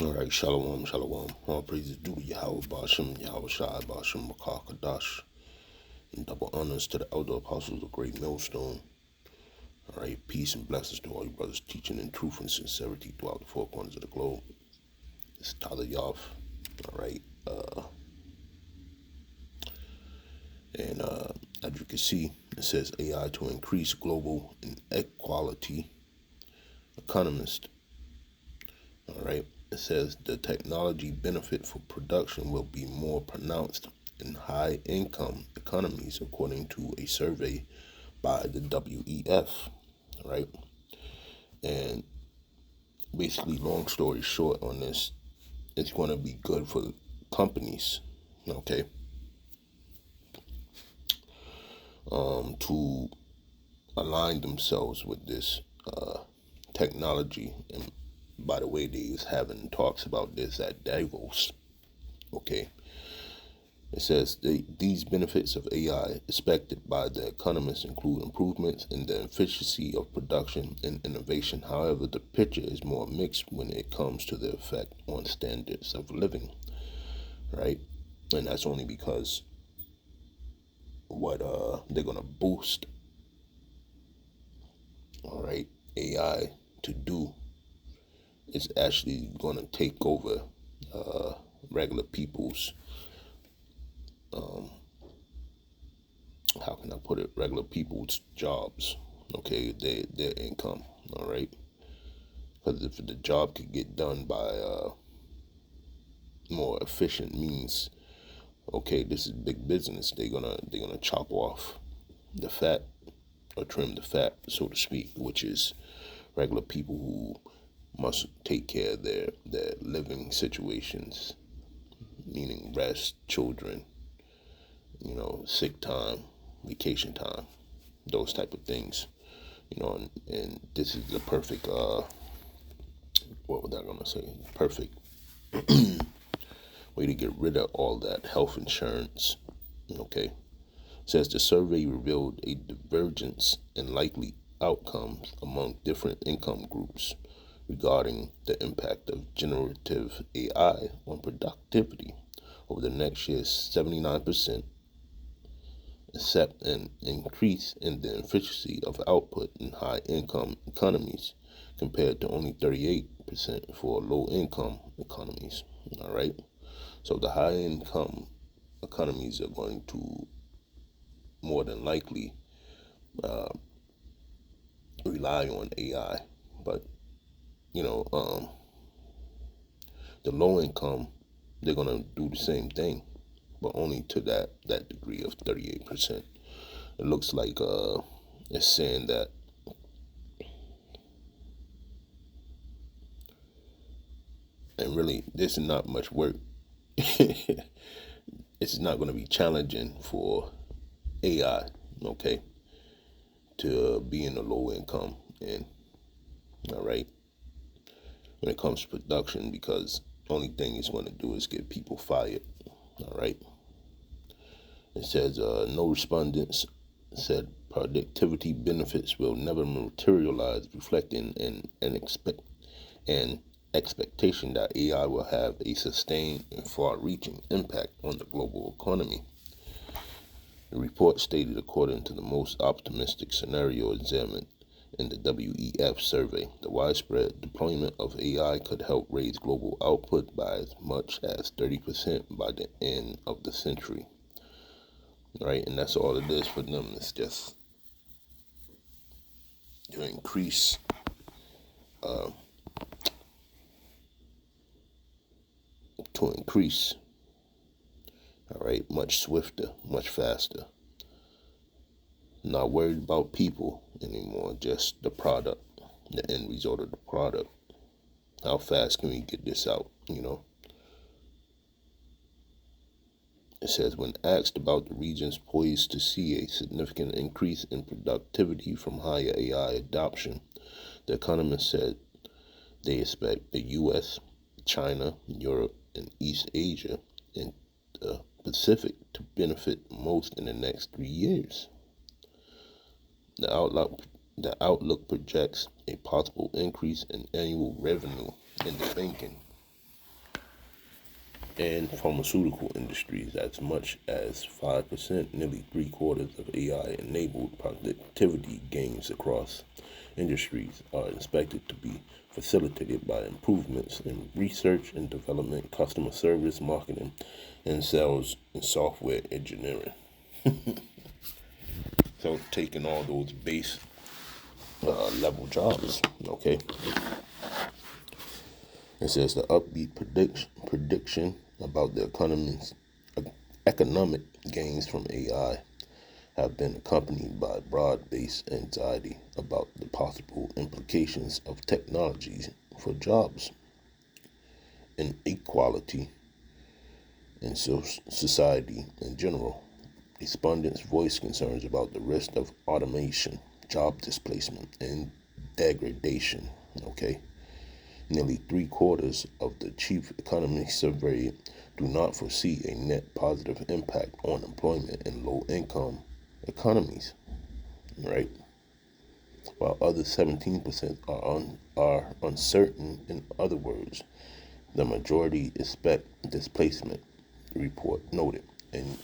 All right, shalom, shalom. All praises due to Yahweh Bashem, Yahweh Shai Bashem, Makar Kadash, and double honors to the elder apostles of Great Millstone. All right, peace and blessings to all you brothers teaching in truth and sincerity throughout the four corners of the globe. It's Tyler Yoff. All right, and as you can see, it says AI to increase global inequality. Economist. All right. It says the technology benefit for production will be more pronounced in high income economies, according to a survey by the WEF. All right. And basically, long story short on this, it's going to be good for companies, okay, to align themselves with this technology. And by the way, they was having talks about this at Davos, okay. It says these benefits of AI expected by the economists include improvements in the efficiency of production and innovation. However, the picture is more mixed when it comes to the effect on standards of living, right? And that's only because what they're gonna boost, all right, AI to do is actually gonna take over regular people's how can I put it, regular people's jobs, okay, their income, all right? Because if the job could get done by more efficient means, okay, this is big business. They're gonna chop off the fat or trim the fat, so to speak, which is regular people who must take care of their living situations, meaning rest, children, sick time, vacation time, those type of things. And this is the perfect what was I gonna say? Perfect way to get rid of all that health insurance. Okay. Says the survey revealed a divergence in likely outcomes among different income groups regarding the impact of generative AI on productivity. Over the next year, 79% accept an increase in the efficiency of output in high income economies compared to only 38% for low income economies. All right. So the high income economies are going to more than likely rely on AI, but the low income, they're gonna do the same thing, but only to that degree of 38%. It looks like it's saying that and really this is not much work. It's not going to be challenging for AI, okay, to be in the low income and all right when it comes to production, because the only thing it's going to do is get people fired. All right. It says no respondents said productivity benefits will never materialize, reflecting an expectation that AI will have a sustained and far-reaching impact on the global economy. The report stated, according to the most optimistic scenario examined in the WEF survey, the widespread deployment of AI could help raise global output by as much as 30% by the end of the century. Right, and that's all it is for them. It's just to increase all right, much swifter, much faster. Not worried about people anymore, just the product, the end result of the product. How fast can we get this out, It says, when asked about the regions poised to see a significant increase in productivity from higher AI adoption, the economist said they expect the U.S., China, Europe, and East Asia, and the Pacific to benefit most in the next 3 years. The outlook projects a possible increase in annual revenue in the banking and pharmaceutical industries. As much as 5%, nearly three-quarters of AI-enabled productivity gains across industries are expected to be facilitated by improvements in research and development, customer service, marketing, and sales, and software engineering. So taking all those base level jobs, okay? It says the upbeat prediction about the economic gains from AI have been accompanied by broad-based anxiety about the possible implications of technologies for jobs, inequality, and society in general. Respondents voiced concerns about the risk of automation, job displacement, and degradation. Okay. Nearly three-quarters of the chief economists surveyed do not foresee a net positive impact on employment in low-income economies, right? While other 17% are uncertain. In other words, the majority expect displacement, the report noted. And,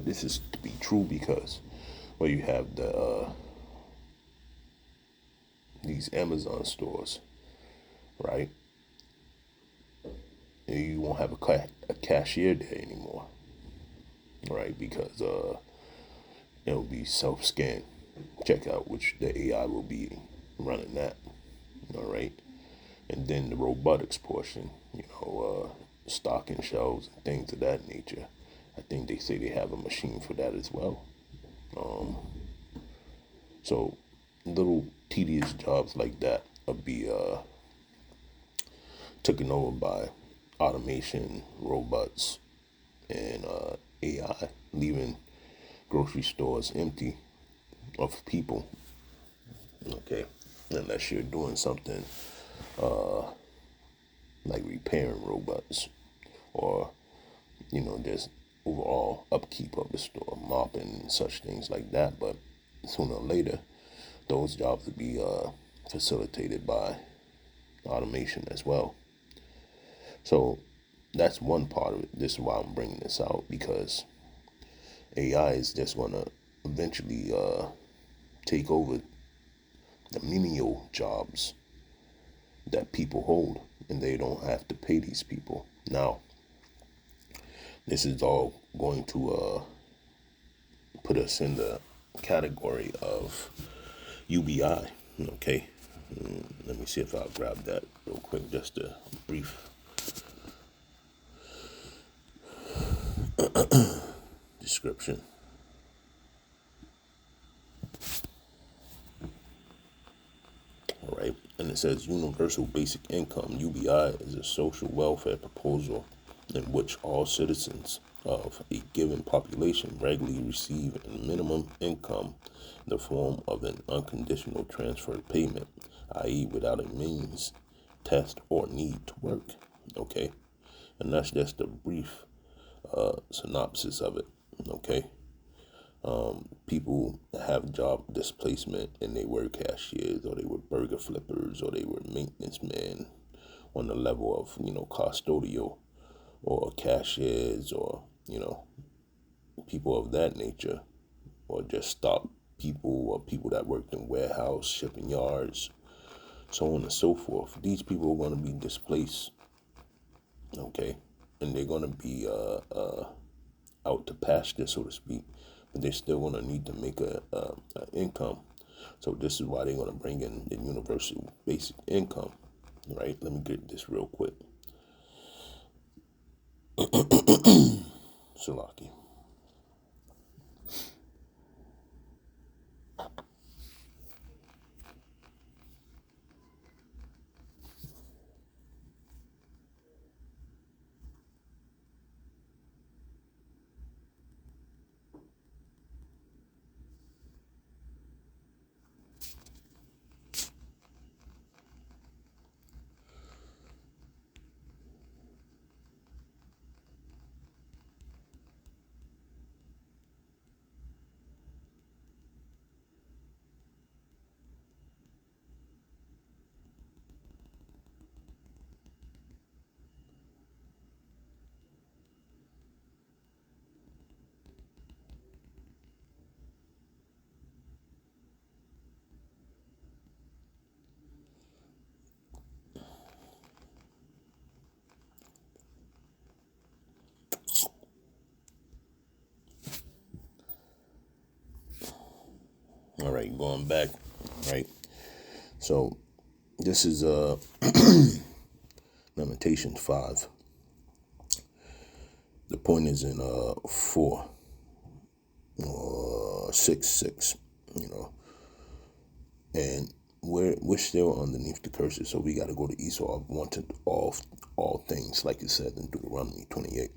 this is to be true because, well, you have these Amazon stores, right? And you won't have a cashier there anymore, right? Because it'll be self-scan checkout, which the AI will be running that, all right? And then the robotics portion, stocking shelves and things of that nature. I think they say they have a machine for that as well. So little tedious jobs like that will be taken over by automation, robots, and AI, leaving grocery stores empty of people. Okay, unless you're doing something like repairing robots, or just overall upkeep of the store, mopping and such things like that. But sooner or later, those jobs will be facilitated by automation as well. So that's one part of it. This is why I'm bringing this out, because AI is just going to eventually take over the menial jobs that people hold, and they don't have to pay these people. Now, this is all going to put us in the category of UBI, okay? Let me see if I'll grab that real quick, just a brief description. All right, and it says Universal Basic Income, UBI, is a social welfare proposal in which all citizens of a given population regularly receive a minimum income in the form of an unconditional transfer payment, i.e., without a means, test, or need to work. Okay, and that's just a brief synopsis of it. Okay. People have job displacement and they were cashiers, or they were burger flippers, or they were maintenance men on the level of, custodial, or cashiers, or, people of that nature, or just stock people, or people that worked in warehouse, shipping yards, so on and so forth. These people are going to be displaced, okay, and they're going to be out to pasture, so to speak, but they're still going to need to make a income. So this is why they're going to bring in the universal basic income, right? Let me get this real quick. Salaki. right, going back, right. So this is Lamentations 5. The point is in 4 or 6, and we're still underneath the curses. So we got to go to Esau wanted all things, like it said in Deuteronomy 28.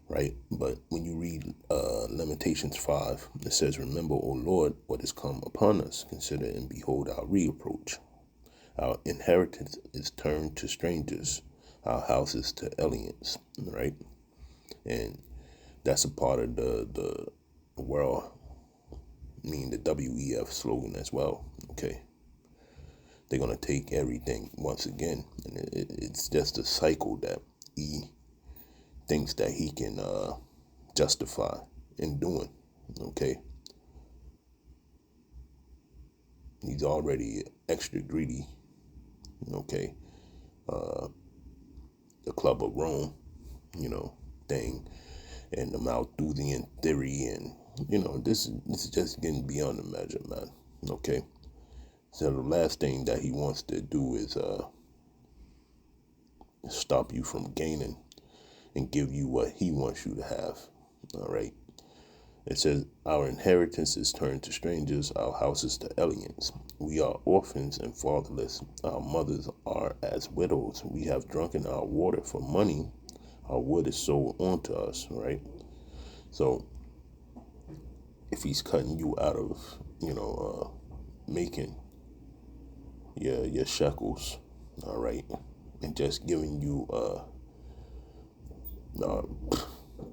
Right? But when you read Lamentations 5, it says, "Remember, O Lord, what has come upon us. Consider and behold our reproach. Our inheritance is turned to strangers, our houses to aliens." Right? And that's a part of the world, meaning the WEF slogan as well. Okay? They're going to take everything once again. And it's just a cycle that he thinks that he can justify in doing. Okay, he's already extra greedy. Okay, the Club of Rome, thing, and the Malthusian theory, and this is just getting beyond the measure, man. Okay, so the last thing that he wants to do is stop you from gaining and give you what he wants you to have. All right. It says, "Our inheritance is turned to strangers, our houses to aliens. We are orphans and fatherless. Our mothers are as widows. We have drunken our water for money. Our wood is sold onto us," right? So if he's cutting you out of, making your shekels, all right, and just giving you uh,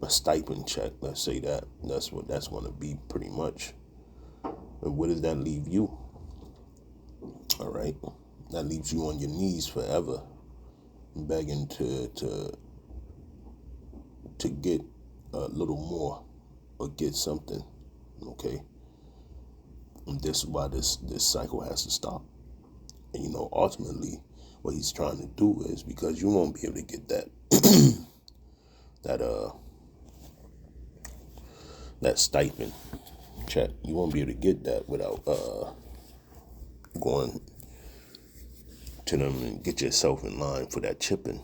a stipend check, let's say that's what that's going to be pretty much. And where does that leave you? All right, that leaves you on your knees forever, begging to get a little more or get something. Okay, and this is why this cycle has to stop. And ultimately, what he's trying to do is, because you won't be able to get that that that stipend check. You won't be able to get that without going to them and get yourself in line for that chipping.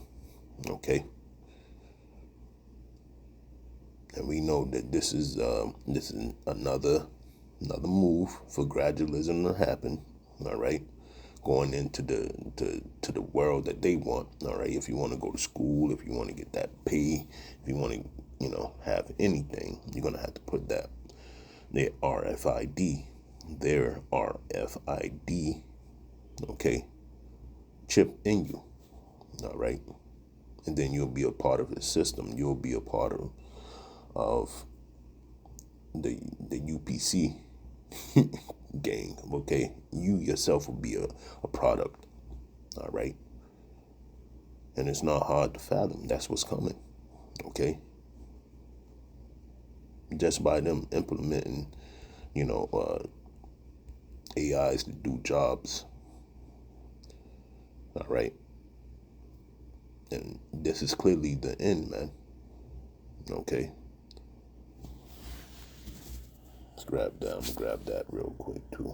Okay, and we know that this is another move for gradualism to happen. All right, going into to the world that they want. All right, if you want to go to school, if you want to get that pay, if you want to have anything, you're gonna have to put that their RFID, okay, chip in you. All right, and then you'll be a part of the system. You'll be a part of the UPC gang. Okay, you yourself will be a product. All right, and it's not hard to fathom. That's what's coming. Okay, just by them implementing, AIs to do jobs. All right, and this is clearly the end, man. Okay. Let's grab that. I'm gonna grab that real quick too.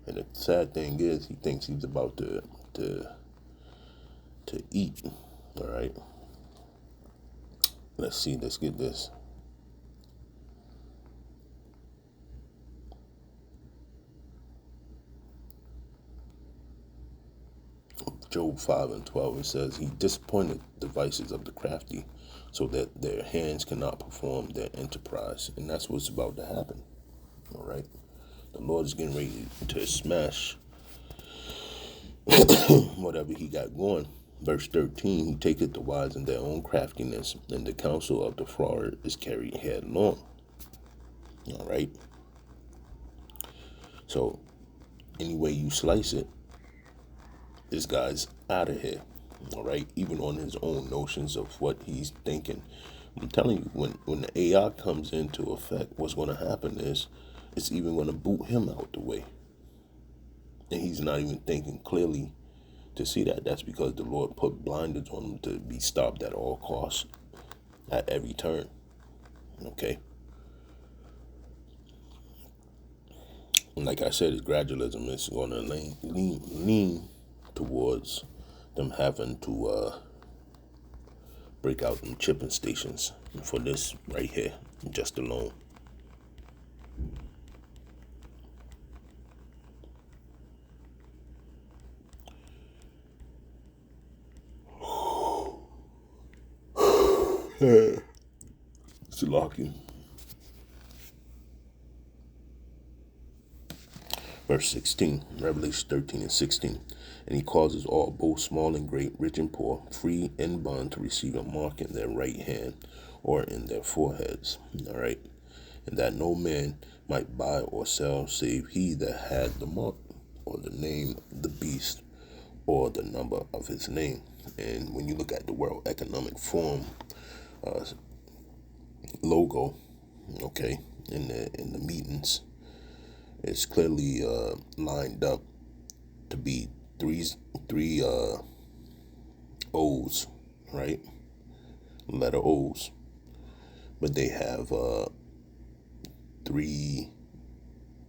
And the sad thing is, he thinks he's about to eat. All right. Let's see. Let's get this. Job 5:12. It says, "He disappointed the devices of the crafty, so that their hands cannot perform their enterprise." And that's what's about to happen. All right. The Lord is getting ready to smash whatever he got going. Verse 13, "He taketh the wise in their own craftiness, and the counsel of the froward is carried headlong." All right. So, any way you slice it, this guy's out of here. All right. Even on his own notions of what he's thinking. I'm telling you, when the AI comes into effect, what's going to happen is it's even going to boot him out the way. And he's not even thinking clearly to see that. That's because the Lord put blinders on him to be stopped at all costs. at every turn. Okay. And like I said, gradualism is going to lean towards them having to break out them chipping stations for this right here, just alone. Salaki. Verse 16, Revelation 13 and 16. And he causes all, both small and great, rich and poor, free and bond, to receive a mark in their right hand or in their foreheads. All right. And that no man might buy or sell save he that had the mark or the name of the beast or the number of his name. And when you look at the World Economic Forum logo, okay, in the meetings, it's clearly lined up to be three O's, right? Letter O's, but they have three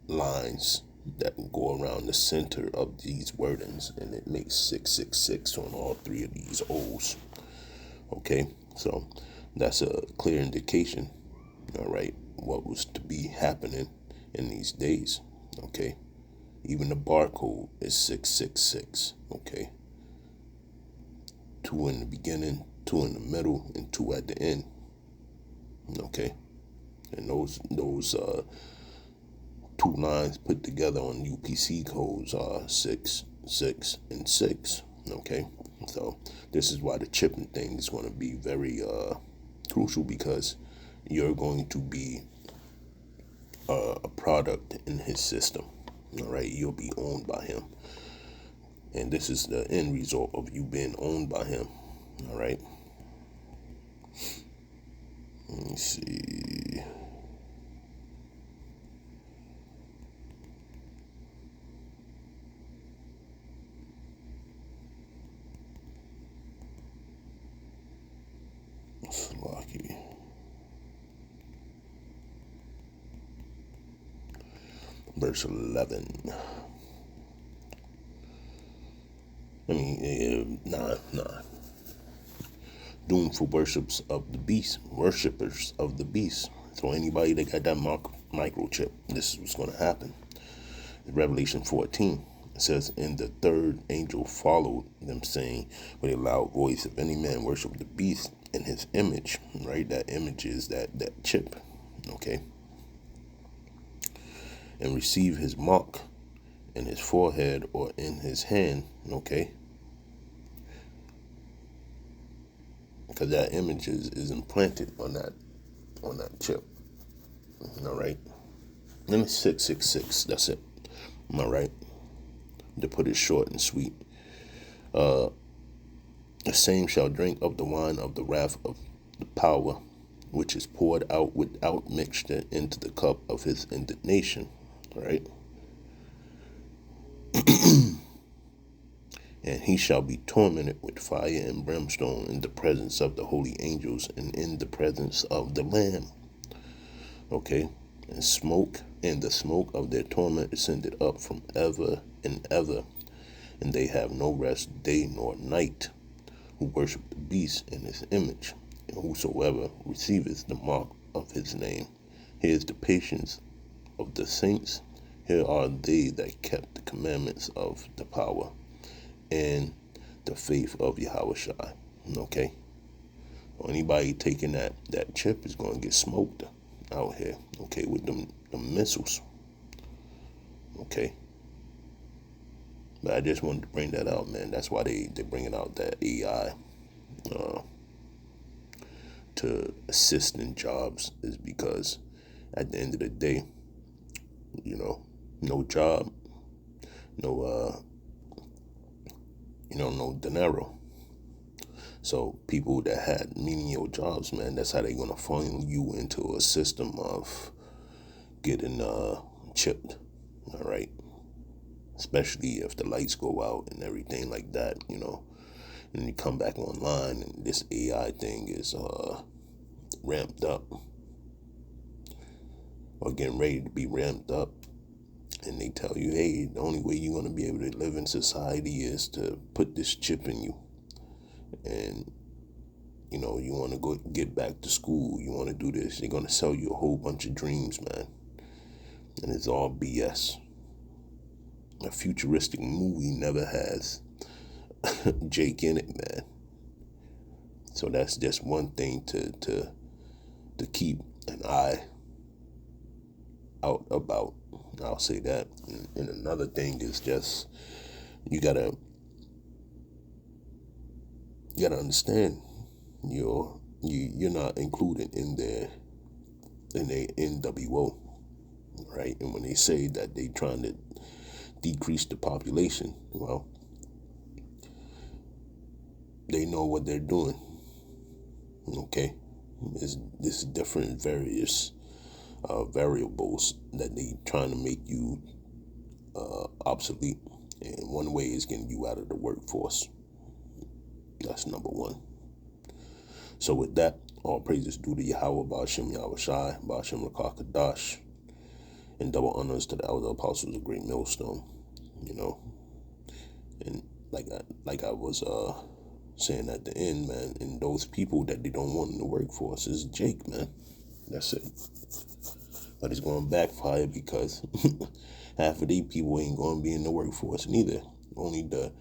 lines that go around the center of these wordings, and it makes 666 on all three of these O's. Okay, so that's a clear indication, all right, what was to be happening in these days. Okay, even the barcode is 666. Okay, 2 in the beginning, 2 in the middle, and 2 at the end. Okay, and those 2 lines put together on UPC codes are 6, 6, and 6. Okay, so this is why the chipping thing is going to be very crucial, because you're going to be a product in his system. All right, you'll be owned by him, and this is the end result of you being owned by him. All right, let me see. Lucky. Verse 11. Nah. Doom for worshippers of the beast. So anybody that got that microchip, this is what's going to happen. In Revelation 14, it says, and the third angel followed them, saying with a loud voice, if any man worship the beast in his image, right? That image is that chip, okay? And receive his mark in his forehead or in his hand, okay? Because that image is implanted on that chip. All right. Then it's 666. That's it. Am I right? To put it short and sweet. The same shall drink of the wine of the wrath of the power, which is poured out without mixture into the cup of his indignation. All right. And he shall be tormented with fire and brimstone in the presence of the holy angels and in the presence of the Lamb. Okay, and the smoke of their torment ascended up from ever and ever, and they have no rest day nor night, who worship the beast in his image, and whosoever receiveth the mark of his name. Here is the patience of the saints. Here are they that kept the commandments of the power and the faith of Yahushua. Okay? Anybody taking that chip is going to get smoked out here. Okay? With them missiles. Okay? But I just wanted to bring that out, man. That's why they're bringing out that AI to assist in jobs, is because at the end of the day, no job, no dinero. So people that had menial jobs, man, that's how they're gonna funnel you into a system of getting chipped. All right, especially if the lights go out and everything like that, and you come back online and this AI thing is ramped up or getting ready to be ramped up, and they tell you, hey, the only way you're going to be able to live in society is to put this chip in you. And, you want to go get back to school. You want to do this. They're going to sell you a whole bunch of dreams, man. And it's all BS. A futuristic movie never has Jake in it, man. So that's just one thing to keep an eye out about. I'll say that. And another thing is just you gotta understand you're not included in the NWO, right? And when they say that they trying to decrease the population, well, they know what they're doing. Okay, this different various variables that they trying to make you obsolete, and one way is getting you out of the workforce. That's number one. So with that, all praises due to Yahweh, Ba'ashem Yahushai, Ba'ashem Rakakadash, and double honors to the elder apostles of Great Millstone. And like I was saying at the end, man, and those people that they don't want in the workforce is Jake, man. That's it. But it's going to backfire because half of these people ain't going to be in the workforce neither. Only the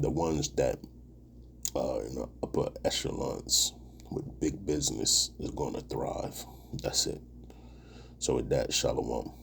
ones that are in the upper echelons with big business is going to thrive. That's it. So with that, shalom.